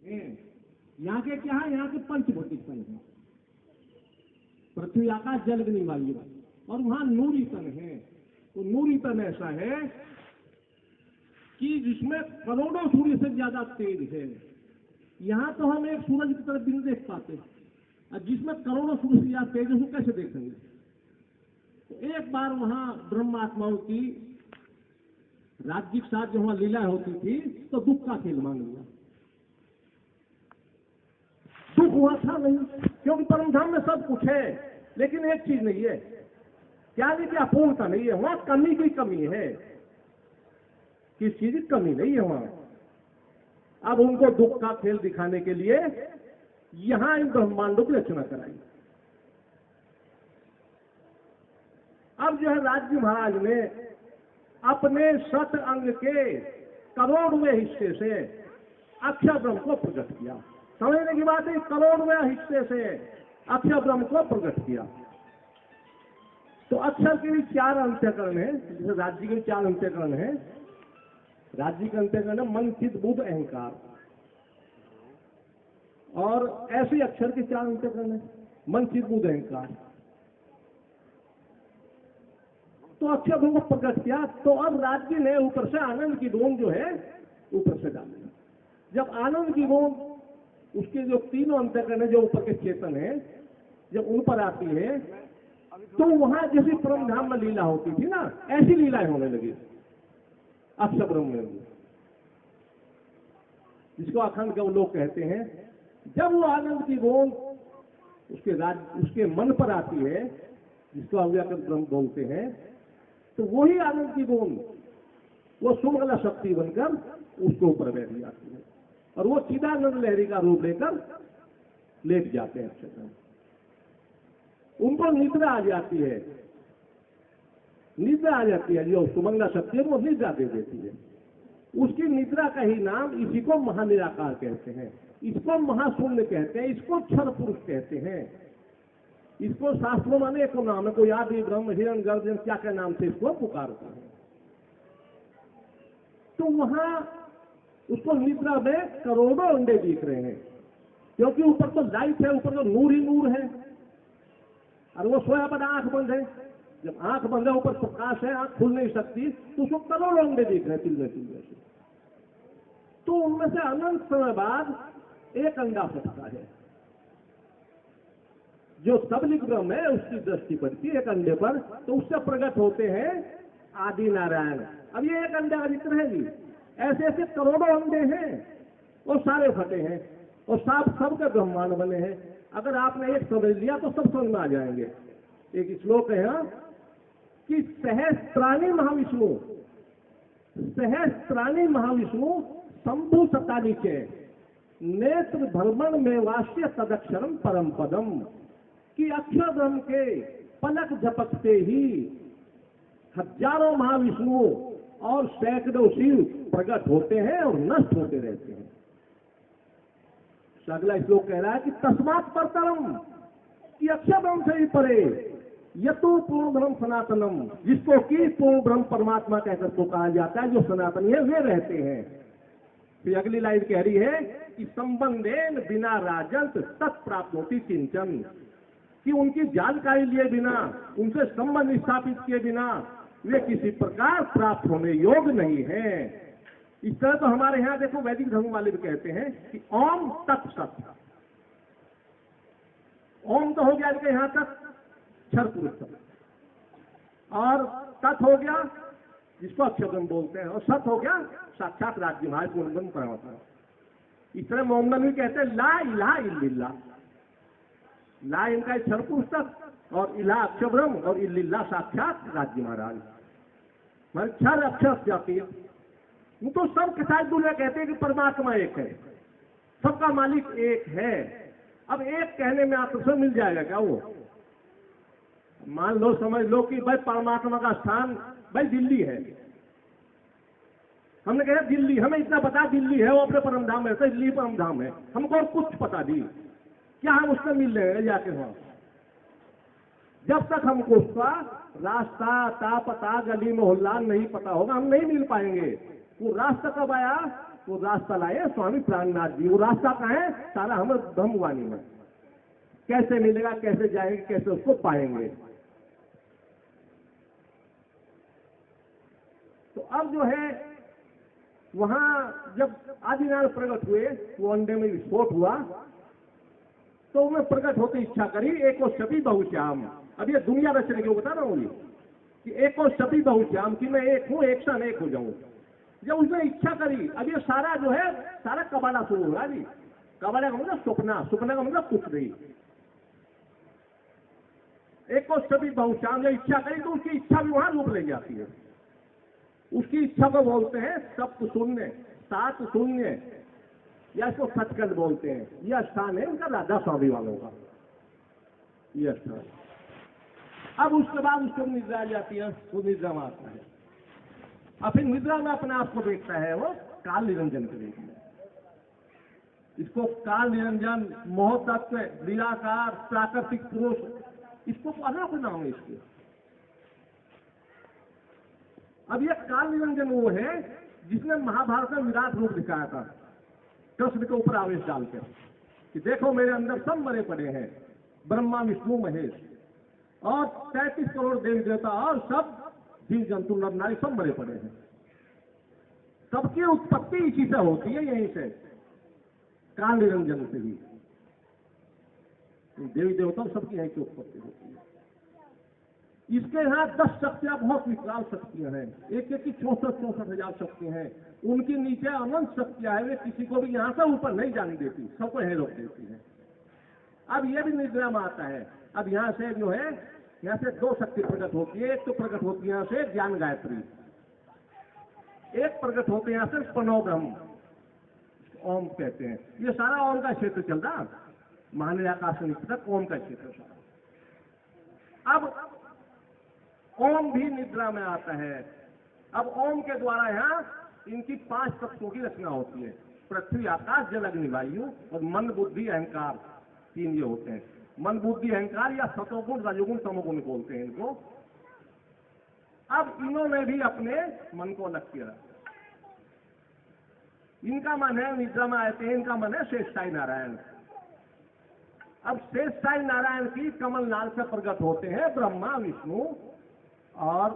यहाँ के क्या है, यहाँ के पंचभौतिक तन है, पृथ्वी आकाश जल अग्नि वायु, और वहां नूरी तन है। तो नूरी तन ऐसा है कि जिसमें करोड़ों सूर्य से ज्यादा तेज है। यहाँ तो हम एक सूरज की तरफ भी नहीं देख पाते, और जिसमें करोड़ों सूर्य से ज्यादा तेज है उसको कैसे देखेंगे। तो एक बार वहां ब्रह्मात्माओं की राज्य के साथ जो वहां लीला होती थी, तो दुख का खेल मान लिया। दुख हुआ था नहीं, क्योंकि परमधाम में सब कुछ है, लेकिन एक चीज नहीं है, क्या नहीं कि अपूर्णता नहीं है, वहां कमी की कमी है, किस चीज की कमी नहीं है वहां। अब उनको दुख का खेल दिखाने के लिए यहां इन ब्रह्मांडों की रचना कराई। अब जो है राज्य महाराज ने अपने 7 अंग के करोड़वें हिस्से से अक्षर ब्रह्म को प्रकट किया। समझने की बात है, करोड़वें हिस्से से अक्षर ब्रह्म को प्रकट किया। तो अक्षर के भी 4 अंत्यकरण है, जैसे राज्य के 4 अंत्यकरण है। राज्य का अंत्यकरण है मन, चित्त, बुद्ध, अहंकार, और ऐसे अक्षर के 4 अंत्यकरण है, मन, चित्त, बुद्ध, अहंकार। तो अक्षर ब्रह्म को प्रकट किया। तो अब राज्य ने ऊपर से आनंद की बूंद जो है ऊपर से डाली। जब आनंद की बूंद उसके जो 3 अंतःकरण है, जो ऊपर के चेतन है, जब उन पर आती है, तो वहां जैसे परमधाम में लीला होती थी ना, ऐसी लीलाएं होने लगी अक्षर ब्रह्म में, जिसको अखंड के लोग कहते हैं। जब वो आनंद की बूंद उसके मन पर आती है, जिसको अव्याकृत ब्रह्म बोलते हैं, तो वही आनंद की बूंद वो सुमंगला शक्ति बनकर उसको ऊपर बैठ जाती है, और वो चिदानंद लहरी का रूप लेकर लेट जाते हैं अक्षर ब्रह्म। उनको निद्रा आ जाती है, निद्रा आ जाती है, जो सुमंगला शक्ति है वो निद्रा दे देती है। उसकी निद्रा का ही नाम, इसी को महानिराकार कहते हैं, इसको महाशून्य कहते हैं, इसको क्षर पुरुष कहते हैं। इसको शास्त्रों में एक नाम है, कोई आदि ब्रह्म, हिरण गर्भ, क्या क्या नाम से इसको पुकारते हैं। तो वहां उसको निद्रा में करोड़ों अंडे दिख रहे हैं, क्योंकि ऊपर तो लाइट है, ऊपर तो नूर ही नूर है, और वो सोया पर आंख बंद है। जब आंख बंद है, ऊपर प्रकाश है, आंख खुल नहीं सकती, तो उसको करोड़ों अंडे दिख रहे हैं तिलने तिलने से। तो उनमें से अनंत समय बाद एक अंडा फटता है, जो सबलिक ब्रह्म है उसकी दृष्टि पड़ती है एक अंडे पर, तो उससे प्रकट होते हैं आदि नारायण। अब ये एक अंडे का जिक्र है जी, ऐसे ऐसे करोड़ों अंडे हैं, वो सारे फटे हैं, और सबके ब्रह्मांड बने हैं। अगर आपने एक समझ लिया तो सब समझ में आ जाएंगे। एक श्लोक है यहाँ कि सहस्त्राणी महाविष्णु, सहस्त्राणी महाविष्णु शंभु सतानीचे नेत्र भ्रमण में वास्य तदक्षरम परम पदम, कि अक्षर ब्रह्म के पलक झपकते ही हजारों महाविष्णु और सैकड़ों शिव प्रकट होते हैं और नष्ट होते रहते हैं। अगला श्लोक कह रहा है कि तस्मात् परतरम, कि अक्षर ब्रह्म से ही परे, यतु पूर्ण ब्रह्म सनातनम, जिसको कि पूर्ण ब्रह्म परमात्मा कहकर तो कहा जाता है, जो सनातनी है वे रहते हैं। फिर अगली लाइन कह रही है कि संबंधेन बिना राजंत तत्प्राप्त होती किंचन, कि उनकी जानकारी लिए बिना, उनसे संबंध स्थापित किए बिना वे किसी प्रकार प्राप्त होने योग्य नहीं है। इस तरह तो हमारे यहाँ देखो वैदिक धर्म वाले भी कहते हैं कि ओम तत् सत, ओम तो हो गया इनके यहाँ तक क्षर पुरुष, और तत् हो गया जिसको अक्षर ब्रह्म बोलते हैं, और सत हो गया साक्षात राज्य महाराज पूर्ण परमात्मा। इस तरह मोहम्मद भी कहते हैं ला इलाहा इल्लल्लाह, ला इनका क्षर पुरुष तक, और इला अक्षर ब्रह्म, और इल्लल्लाह साक्षात राज्य महाराज। क्षर अक्षर जाती है, वो तो सब के साथ दुनिया कहते हैं कि परमात्मा एक है, सबका मालिक एक है। अब एक कहने में आपको सब मिल जाएगा क्या? वो मान लो, समझ लो कि भाई परमात्मा का स्थान भाई दिल्ली है, हमने कहा दिल्ली, हमें इतना पता दिल्ली है, वो अपने परमधाम में रहता है, दिल्ली परमधाम है, हमको और कुछ पता नहीं, क्या हम उससे मिल रहे हैं जाके वहां? जब तक हमको उसका रास्ता ता पता गली मोहल्ला नहीं पता होगा, हम नहीं मिल पाएंगे। वो रास्ता कब आया वो रास्ता लाए स्वामी प्राणनाथ जी। वो रास्ता कहाँ है? सारा हमें ब्रह्मवाणी में। कैसे मिलेगा, कैसे जाएंगे, कैसे उसको पाएंगे। तो अब जो है वहां जब आदिनारायण प्रकट हुए, वो अंडे में विस्फोट हुआ, तो उन्हें प्रकट होते इच्छा करी एको सभी बहुश्याम। अब ये दुनिया रचने की बता रहा हूँ ये कि एको सभी बहुश्याम, कि मैं एक हूँ, एक सन एक हो जाऊं। जब उसने इच्छा करी, अब ये सारा जो है सारा कबाड़ा शुरू हुआ जी। कबाड़ा का मतलब सुपना, सुपना का मतलब कुछ नहीं। एको सभी बहुश्याम जब इच्छा करी तो उसकी इच्छा भी वहां रूप ले जाती है। उसकी इच्छा को बोलते हैं सप्त शून्य, सात शून्य, या इसको सचखंड बोलते हैं। यह स्थान है उनका राधा स्वामी वालों का, यह स्थान। अब उसके बाद उसको निद्रा आ जाती है, वो निद्रा में आता है। और फिर निद्रा में अपने आप को देखता है वो काल निरंजन के रूप में। इसको काल निरंजन, मोह तत्व, निराकार, प्राकृतिक पुरुष, इसको अलग नाम है इसके। अब ये काल निरंजन वो है जिसने महाभारत में विराट रूप दिखाया था, कृष्ण के ऊपर आवेश डालकर कि देखो मेरे अंदर सब मरे पड़े हैं, ब्रह्मा विष्णु महेश और 33 करोड़ देवी देवता और सब जीव जंतु नर नारी सब मरे पड़े हैं। सबकी उत्पत्ति इसी से होती है, यहीं से काल निरंजन से ही देवी देवता सबकी यहीं की उत्पत्ति होती है। इसके यहाँ 10 शक्तियां बहुत विकराल शक्तियां हैं, एक एक की 64,000 शक्तियां हैं। उनकी नीचे अनंत शक्तियां हैं, वे किसी को भी यहाँ से ऊपर नहीं जाने देती, सबको यहीं रोक देती है। अब यह भी निद्रा में आता है। अब यहाँ से जो है, यहाँ से 2 शक्ति प्रकट होती है। एक तो प्रकट होती है यहाँ से ज्ञान गायत्री, एक प्रकट होते हैं यहाँ से प्रणव ब्रह्म, ओम कहते हैं। ये सारा ओम का क्षेत्र चल रहा, महान आकाश तक ओम का क्षेत्र सारा। अब ओम भी निद्रा में आता है। अब ओम के द्वारा यहाँ इनकी 5 तत्वों की रचना होती है, पृथ्वी आकाश जल अग्नि वायु, और मन बुद्धि अहंकार, 3 ये होते हैं। मन बुद्धि अहंकार या सतोगुण रजोगुण तमोगुण बोलते हैं इनको। अब इन्होंने भी अपने मन को अलग किया। इनका मन है निद्रा में आते हैं, इनका मन है शेषशाही नारायण। अब शेषशाही नारायण की कमल नाल से प्रकट होते हैं ब्रह्मा विष्णु और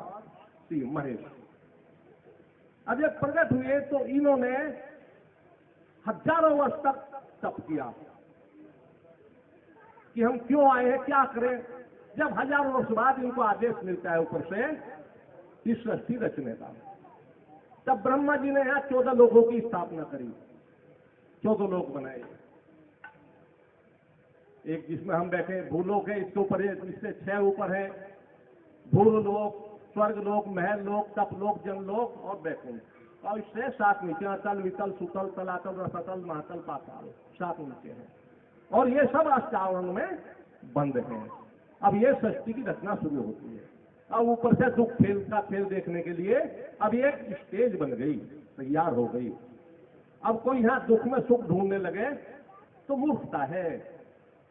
शिव महेश। अब जब प्रकट हुए तो इन्होंने हजारों वर्ष तक तप किया कि हम क्यों आए हैं, क्या करें। जब हजारों वर्ष बाद इनको आदेश मिलता है ऊपर से कि सृष्टि रचने का, तब ब्रह्मा जी ने यहाँ 14 लोकों की स्थापना करी, 14 लोक बनाए। एक जिसमें हम बैठे भूलोक है, इसके ऊपर है, इससे 6 ऊपर है भूलोक, स्वर्ग लोक, महल लोक, तप लोक, जन लोक और बैकुंठ। और इससे 7 नीचे अतल वितल सुतल तलातल रसतल महातल पाताल, 7 नीचे हैं। और ये सब अष्टावरण में बंद हैं। अब ये सृष्टि की रचना शुरू होती है। अब ऊपर से दुख खेल का खेल देखने के लिए अब एक स्टेज बन गई, तैयार हो गई। अब कोई यहाँ दुख में सुख ढूंढने लगे तो मूर्खता है,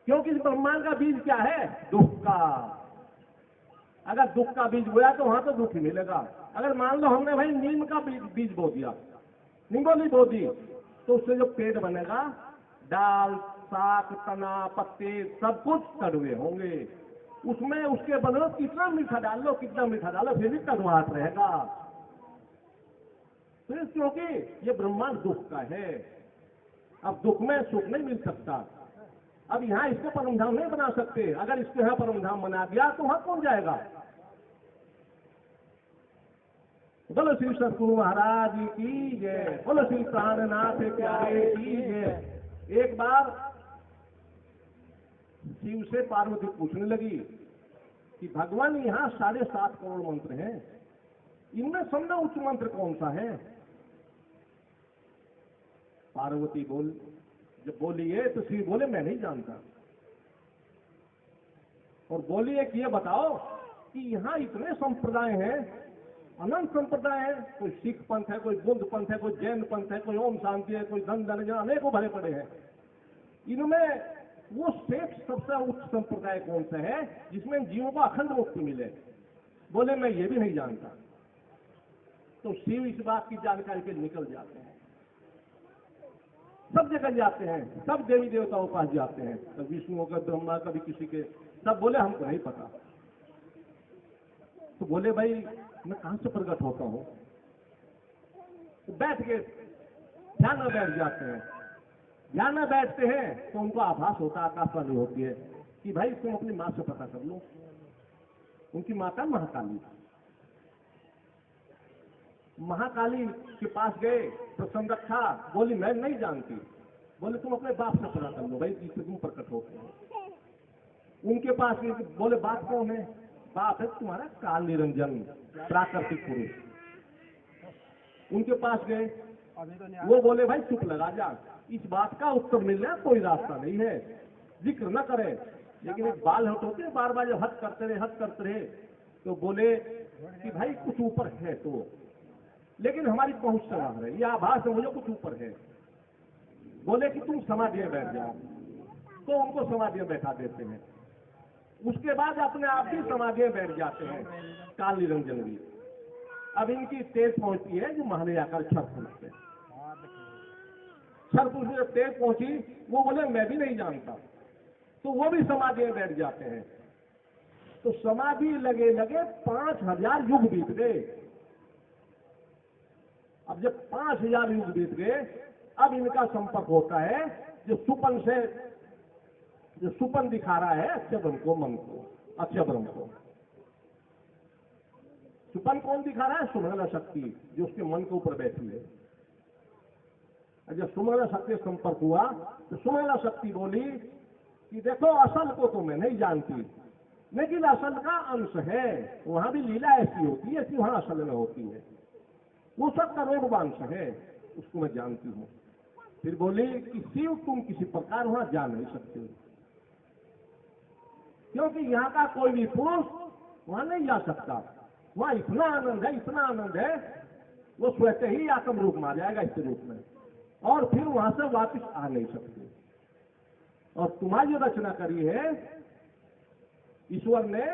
क्योंकि इस ब्रह्मांड का बीज क्या है? दुख का। अगर दुख का बीज बोया तो वहां तो दुख ही मिलेगा। अगर मान लो हमने भाई नीम का बीज बो दिया, निंगोली बो दी, तो उससे जो पेड़ बनेगा, डाल साग तना पत्ते सब कुछ कड़वे होंगे। उसमें उसके बदले कितना मीठा डाल लो, कितना मीठा डालो, फिर भी कड़वाहट रहेगा। तो क्योंकि ये ब्रह्मांड दुख का है। अब दुख में सुख नहीं मिल सकता। अब यहाँ इसको परमधाम नहीं बना सकते। अगर इसको यहाँ परमधाम बना दिया तो वहां कौन जाएगा? बोलो श्री सतगुरु महाराज की जय, बोलो श्री प्राणनाथ प्यारे की जय। एक बार शिव से पार्वती पूछने लगी कि भगवान यहाँ 7.5 करोड़ मंत्र हैं, इनमें सबसे उच्च मंत्र कौन सा है? पार्वती जब बोली है तो शिव बोले मैं नहीं जानता। और बोली है कि ये बताओ कि यहाँ इतने संप्रदाय हैं, अनंत संप्रदाय है, कोई सिख पंथ है, कोई बुद्ध पंथ है, कोई जैन पंथ है, कोई ओम शांति है, कोई धन धन, अनेकों भरे पड़े हैं। इनमें वो श्रेष्ठ सबसे उच्च संप्रदाय कौन सा है जिसमें जीवों को अखंड मुक्ति मिले? बोले मैं ये भी नहीं जानता। तो शिव इस बात की जानकारी के निकल जाते हैं। सब जगह जाते हैं, सब देवी देवताओं के पास जाते हैं, कभी विष्णु का, ब्रह्मा, कभी किसी के, सब बोले हमको नहीं पता। तो बोले भाई मैं कहां से प्रकट होता हूं? तो बैठ के ध्यान में बैठ जाते हैं। ध्यान में बैठते हैं तो उनको आभास होता, आकाशवाणी होती है कि भाई तुम अपनी मां से पता कर लो। उनकी माता महाकाली, महाकाली के पास गए, प्रसन्न रखा, बोली मैं नहीं जानती। बोले तुम अपने बाप से पता कर लो भाई, जिससे तुम प्रकट होते हो। उनके पास गए, बोले बाप कौन है? बाप है तुम्हारा काल निरंजन प्राकृतिक पुरुष। उनके पास गए, वो बोले भाई चुप लगा जा, इस बात का उत्तर मिलना कोई रास्ता नहीं है, जिक्र न करे। लेकिन एक बाल हट होते हैं, बार बार जब हट करते रहे तो बोले कि भाई कुछ ऊपर है तो, लेकिन हमारी पहुंच से बाहर है, यह आभास है मुझे कुछ ऊपर है। बोले कि तुम समाधि में बैठ जाओ, तो उनको समाधि में बैठा देते हैं। उसके बाद अपने आप ही समाधि में बैठ जाते हैं काल निरंजन भी। अब इनकी तेज पहुंचती है जो महले आकर छठ पुरुष से तेज पहुंची, वो बोले मैं भी नहीं जानता, तो वो भी समाधि में बैठ जाते हैं। तो समाधि लगे 5000 युग बीत गए। अब जब 5000 युग बीत गए, अब इनका संपर्क होता है जो सुपन दिखा रहा है अक्षय ब्रह्म को, मन को, अक्षय ब्रह्म को। सुपन कौन दिखा रहा है? सुमंगला शक्ति, जो उसके मन के ऊपर बैठी है। जब सुमंगला शक्ति से संपर्क हुआ तो सुमंगला शक्ति बोली कि देखो असल को तो मैं नहीं जानती, लेकिन असल का अंश है, वहां भी लीला ऐसी होती है, ऐसी वहां असल में होती है। वो सब का रोगवांश है, उसको मैं जानती हूँ। फिर बोली कि शिव तुम किसी प्रकार वहां जा नहीं सकते, क्योंकि यहाँ का कोई भी पुरुष वहां नहीं जा सकता। वहां इतना आनंद है, वो स्वतः ही आत्म रूप में आ जाएगा इस रूप में, और फिर वहां से वापस आ नहीं सकते। और तुम्हारी जो रचना करी है ईश्वर ने,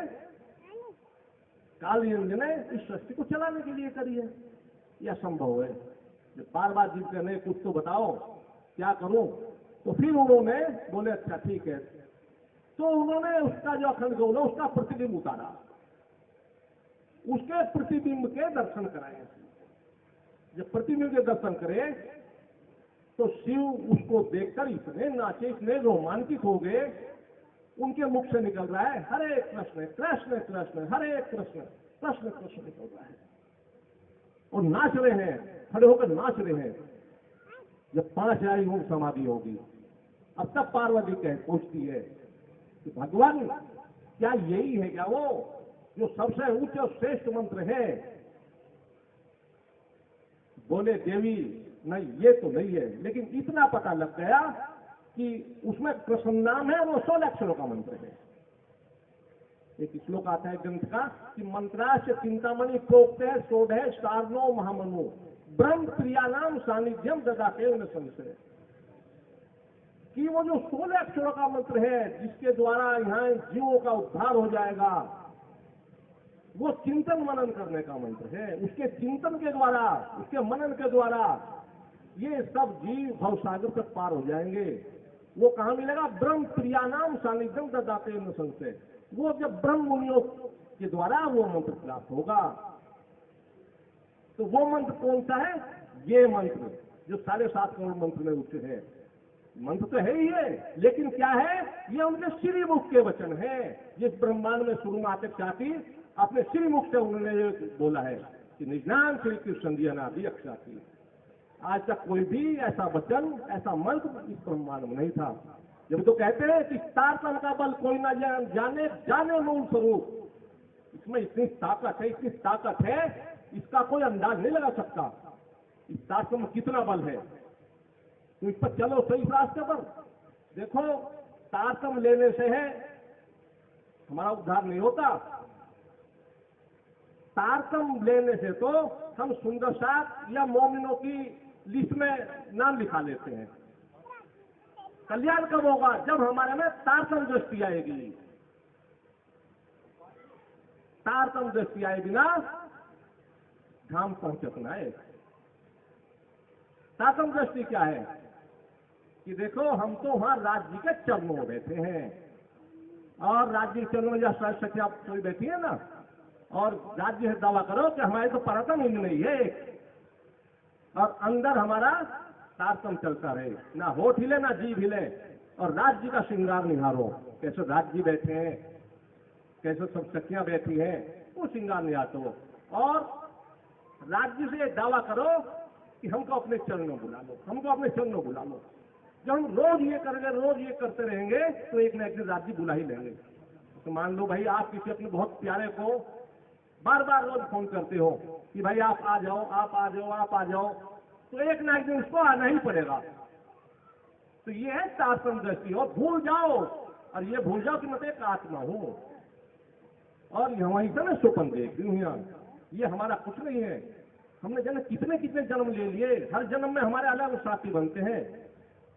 काल निरंजन ने, इस सृष्टि को चलाने के लिए करी है। यह संभव है। जब बार बार जीत करने कुछ तो बताओ क्या करूं, तो फिर उन्होंने बोले अच्छा ठीक है। तो उन्होंने उसका जो अखंड गौरव, उसका प्रतिबिंब उतारा, उसके प्रतिबिंब के दर्शन कराए। जब प्रतिबिंब के दर्शन करे तो शिव उसको देखकर इतने नाचे, इतने रोमांचित हो गए, उनके मुख से निकल रहा है हरे कृष्ण कृष्ण कृष्ण हरे कृष्ण कृष्ण कृष्ण निकल रहा है, और नाच रहे हैं, खड़े होकर नाच रहे हैं। जब 5000 युग समाधि होगी, अब तक पार्वती पूछती है कि भगवान क्या यही है क्या वो जो सबसे उच्च और श्रेष्ठ मंत्र है? बोले देवी नहीं, ये तो नहीं है, लेकिन इतना पता लग गया कि उसमें कृष्ण नाम है, वो 16 अक्षरों का मंत्र है। एक श्लोक आता है ग्रंथ का कि मंत्रास्य चिंतामणि प्रोक्ते सोढ़ सारनो महामनु ब्रह्म प्रियानाम सानिध्यम ददाते न संशय, कि वो जो 16 अक्षरों का मंत्र है जिसके द्वारा यहाँ जीवों का उद्धार हो जाएगा, वो चिंतन मनन करने का मंत्र है। उसके चिंतन के द्वारा, उसके मनन के द्वारा ये सब जीव भवसागर तक पार हो जाएंगे। वो कहाँ मिलेगा? ब्रह्म प्रियानाम सानिध्यम ददाते न संशय, वो जब ब्रह्म मुनियों के द्वारा वो मंत्र प्राप्त होगा। तो वो मंत्र कौन सा है? ये मंत्र जो 7.5 करोड़ मंत्र में उच्च है। मंत्र तो है ही है, लेकिन क्या है? ये उनके श्रीमुख के वचन है। जिस ब्रह्मांड में शुरू में आते चाहती अपने श्रीमुख से उन्होंने बोला है कि निज्ञान श्री कृष्ण अनादि अक्षाती। आज तक कोई भी ऐसा वचन, ऐसा मंत्र इस ब्रह्मांड में नहीं था। जब तो कहते हैं कि तारतम का बल कोई ना जाने, जाने मूल स्वरूप। इसमें इतनी ताकत है, इतनी ताकत है, इसका कोई अंदाज नहीं लगा सकता। इस तारतम में कितना बल है, तो इस पर चलो सही रास्ते पर। देखो तारतम लेने से है हमारा उद्धार नहीं होता। तारतम लेने से तो हम सुंदर साथ या मोमिनों की लिस्ट में नाम लिखा लेते हैं। कल्याण कब होगा? जब हमारे में तारतम दृष्टि आएगी। तारतम दृष्टि आए बिना धाम पहुंचना है। तारतम दृष्टि क्या है? कि देखो हम तो वहां राज्य के चरणों में बैठे हैं, और राज्य के चरणों में जब सत्य आप कोई बैठी है ना, और राज्य से दावा करो कि हमारे तो पराक्रम इंद्र नहीं है, और अंदर हमारा तारतम चलता रहे, ना होठ हिले ना जीभ हिले, और राज्य का श्रृंगार निहारो। कैसे राज्य बैठे हैं, कैसे सब सखियां बैठी हैं, वो श्रृंगार निहारो, और राज्य से दावा करो कि हमको अपने चरणों बुला लो, हमको अपने चरणों बुला लो। जब हम रोज ये करेंगे, रोज ये करते रहेंगे, तो एक न एक दिन राज्य बुला ही लेंगे। तो मान लो भाई आप किसी अपने बहुत प्यारे को बार बार रोज फोन करते हो कि भाई आप आ जाओ, आप आ जाओ, आप आ जाओ, तो एक ना एक दिन उसको आना ही पड़ेगा। तो ये है तारतम दृष्टि। और भूल जाओ, और ये भूल जाओ कि मैं तो एक आत्मा हूं, और वहीं से मैं स्वप्न देख रही हूं, ये हमारा कुछ नहीं है। हमने जन्म कितने कितने जन्म ले लिए, हर जन्म में हमारे अलग साथी बनते हैं,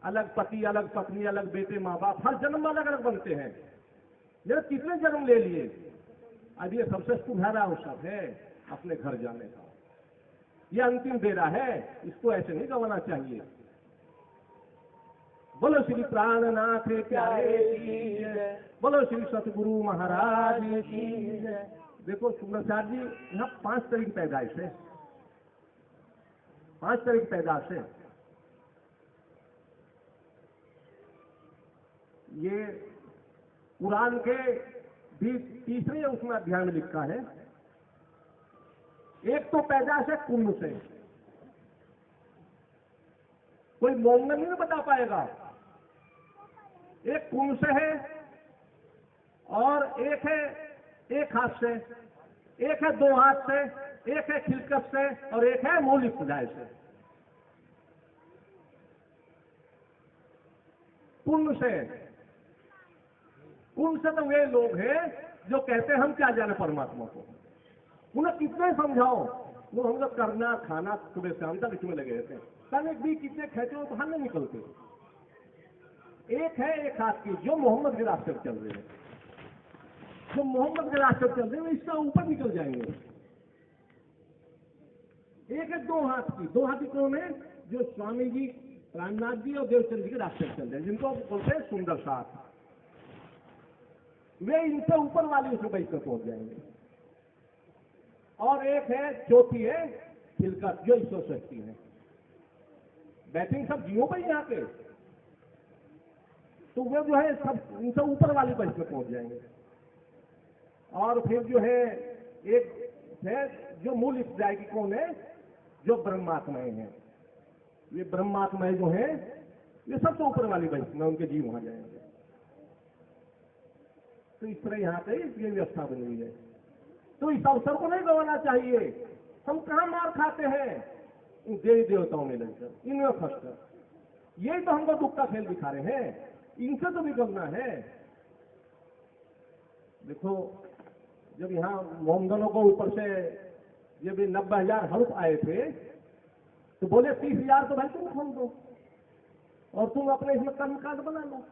अलग पति, अलग पत्नी, अलग बेटे, माँ बाप, हर जन्म में अलग अलग बनते हैं। ये कितने जन्म ले लिए। अब ये सबसे सुनहरा अवसर है अपने घर जाने का, ये अंतिम बेरा है, इसको ऐसे नहीं गंवाना चाहिए। बोलो श्री प्राणनाथ प्यारे की जय, बोलो श्री सतगुरु महाराज की जय। देखो सुंदरसार जी, यहाँ 5 तारीख पैदाइश है, 5 तारीख पैदाइश है। ये कुरान के भी तीसरे उसमें अध्याय में लिखा है। एक तो पैदाइश है कुंभ से, कोई मोंगल नहीं बता पाएगा। एक कुंभ से है, और एक है एक हाथ से, एक है 2 हाथ से, एक है खिलकत से, और एक है मूल इब्तिदाई से। कुंभ से तो वे लोग हैं जो कहते हैं हम क्या जाने परमात्मा को। उन्हें कितने समझाओ, वो हम लोग करना खाना सुबह शाम तक इसमें लगे रहते हैं, तनिक भी कितने खेते हो बाहर नहीं निकलते। एक है एक हाथ की, जो मोहम्मद के रास्ते पर चल रहे हैं, जो मोहम्मद के रास्ते पर चल रहे हैं, इसका ऊपर निकल जाएंगे। एक है 2 हाथ की, 2 हाथी कौन है? जो स्वामी जी, प्राणनाथ जी और देवचंद जी के रास्ते पर चल रहे हैं, जिनको बोलते हैं सुंदर साथ। वे इनसे ऊपर वाली उसमें बैठ कर पहुंच जाएंगे। और एक है चौथी है खिलकत, जो ईश्वर शक्ति है। बैटिंग सब जीवों पर ही आके, तो वे जो है सब इनसे ऊपर वाली बैठ कर पहुंच जाएंगे। और फिर जो है एक है जो मूल इब्तिदाई की, कौन है? जो ब्रह्मात्माएं हैं। ये ब्रह्मात्माएं जो है, ये सबसे ऊपर वाली बैठ में उनके जीव वहां जाएंगे। तो इस तरह यहाँ पे ये व्यवस्था बनी हुई है। तो इस अवसर को नहीं गंवाना चाहिए। हम कहाँ मार खाते हैं? इन देवी देवताओं में लगकर, इनमें फंसकर। यही तो हमको दुख का खेल दिखा रहे हैं, इनसे तो निकलना है। देखो, जब यहाँ मोमदनों को ऊपर से जब 90,000 हरुप आए थे, तो बोले 30,000 तो भाई तुम खोल दो, और तुम अपने इसमें कर्मकांड बना लो।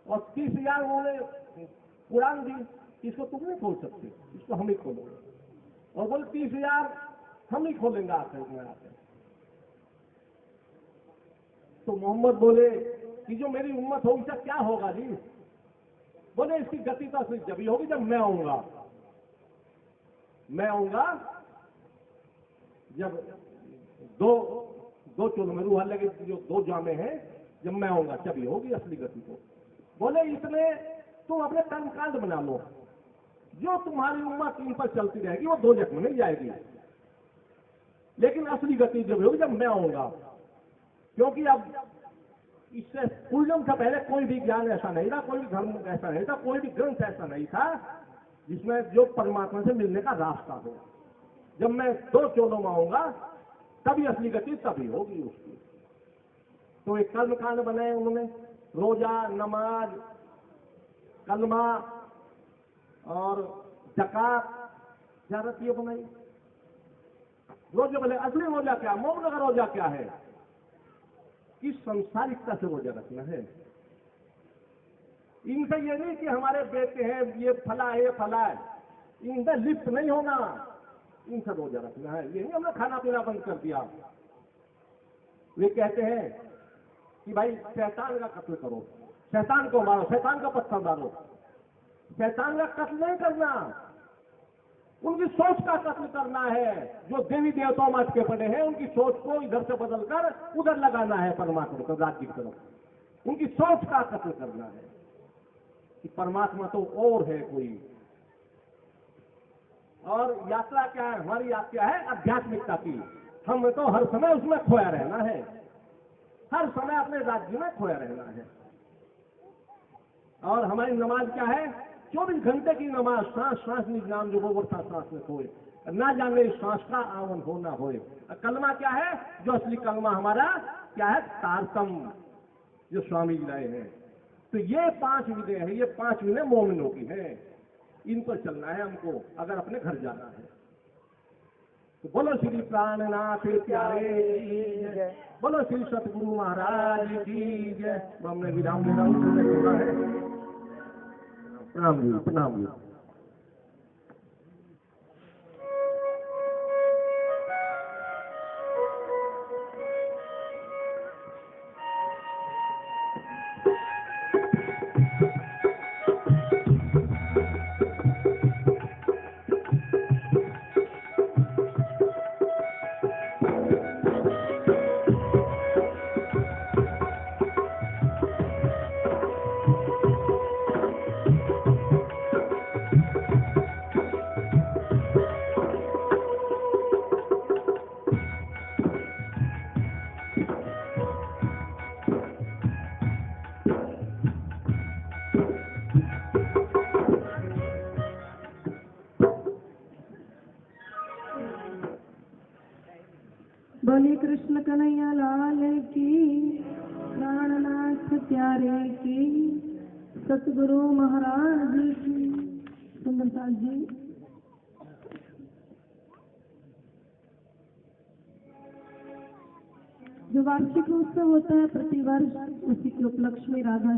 और 30,000 उन्होंने कुरान दी, इसको तुम नहीं खोल सकते, इसको हम ही खोलेंगे। और बोले 30,000 हम ही खोलेंगे आकर में आकर। तो मोहम्मद बोले कि जो मेरी उम्मत होगी इसका क्या होगा जी? बोले इसकी गति तो सिर्फ जब ही होगी जब मैं आऊंगा। मैं आऊंगा जब दो चोलों में रूह लगे, जो 2 जामे हैं, जब मैं आऊंगा तभी होगी असली गति को। बोले इसमें तुम अपने कर्मकांड बना लो, जो तुम्हारी उम्मत इन पर चलती रहेगी वो 2 जग में नहीं जाएगी। लेकिन असली गति जब होगी जब मैं आऊंगा। क्योंकि अब इससे पूर्णम से पहले कोई भी ज्ञान ऐसा नहीं था, कोई भी धर्म ऐसा नहीं था, कोई भी ग्रंथ ऐसा नहीं था जिसमें जो परमात्मा से मिलने का रास्ता हो। जब मैं 2 चोलों में आऊंगा तभी असली गति तभी होगी उसकी। तो एक कर्मकांड बनाए उन्होंने, रोजा, नमाज, कलमा और ज़कात, ज़्यारत ये बनाई। रोजा बोले असली रोजा क्या, मोमिन का रोजा क्या है? किस संसारिकता से रोजा रखना है। इनसे ये नहीं कि हमारे बेटे हैं, ये फला है, ये फला है, इनसे लिप्त नहीं होना, इनसे रोजा रखना है। ये नहीं हमने खाना पीना बंद कर दिया। वे कहते हैं कि भाई शैतान का कत्ल करो, शैतान को मारो, शैतान का पत्थर मारो। शैतान का कत्ल नहीं करना, उनकी सोच का कत्ल करना है। जो देवी देवताओं में अटके पड़े हैं उनकी सोच को इधर से बदलकर उधर लगाना है, परमात्मा को राज्य की तरफ। उनकी सोच का कत्ल करना है कि परमात्मा तो और है कोई। और यात्रा क्या है? हमारी यात्रा है आध्यात्मिकता की। हमें तो हर समय उसमें खोया रहना है, हर समय अपने राज्य में खोया रहना है। और हमारी नमाज क्या है? 24 घंटे की नमाज, सांस सांस निज नाम जो वो सांस में खोए, ना जाने सांस का आवन हो ना होए। कलमा क्या है? जो असली कलमा हमारा क्या है? तारतम, जो स्वामी जी लाए हैं। तो ये 5 विनय है, ये 5 विनय मोमिनों की है। इन पर चलना है हमको अगर अपने घर जाना है। तो बोलो श्री प्राणनाथ प्यारे, बोलो श्री सतगुरु महाराज की जय। तो हमने विराम लेना छोड़ा है। प्रणाम जी, प्रणाम जी। बोले कृष्ण कन्हैया लाल की, प्राणनाथ प्यारे की, सतगुरु महाराज की। सुंदरदास जी, जो वार्षिक उत्सव होता है प्रतिवर्ष, उसी के उपलक्ष्य में राधा